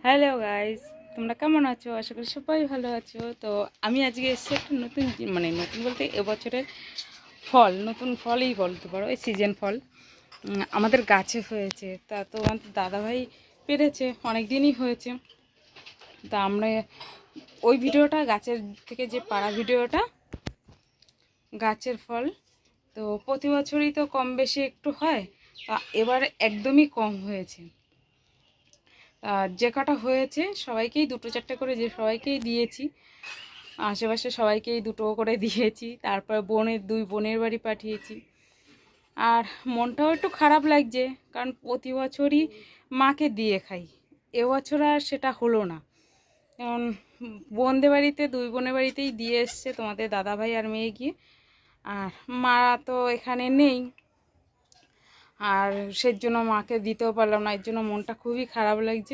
Hello guys, তোমরা কেমন আছো? আশা করি সবাই ভালো আছো। তো আমি আজকে এসেছি একটা নতুন নতুন বলতে এবছরের ফল, নতুন ফলই বলতে পারো, এই সিজন ফল আমাদের গাছে হয়েছে। তা তো আমাদের দাদাভাই পেরেছে, অনেক দিনই হয়েছে। তা আমরা ওই ভিডিওটা গাছের থেকে যে পাড়া ভিডিওটা, গাছের ফল তো প্রতি বছরই তো কম বেশি একটু হয়, এবার একদমই কম হয়েছে। যে কটা হয়েছে সবাইকেই দুটো চারটে করে, যে সবাইকেই দিয়েছি, আশেপাশে সবাইকেই দুটো করে দিয়েছি। তারপর দুই বোনের বাড়ি পাঠিয়েছি। আর মনটাও একটু খারাপ লাগছে, কারণ প্রতি বছরই মাকে দিয়ে খাই, এবছর আর সেটা হলো না। যেমন বোনদের বাড়িতে, দুই বোনের বাড়িতেই দিয়ে এসছে তোমাদের দাদাভাই আর মেয়ে গিয়ে, আর মা তো এখানে নেই, আর সেজন্য মাকে দিতেও পারলাম না। এর জন্য মনটা খুবই খারাপ লাগছে।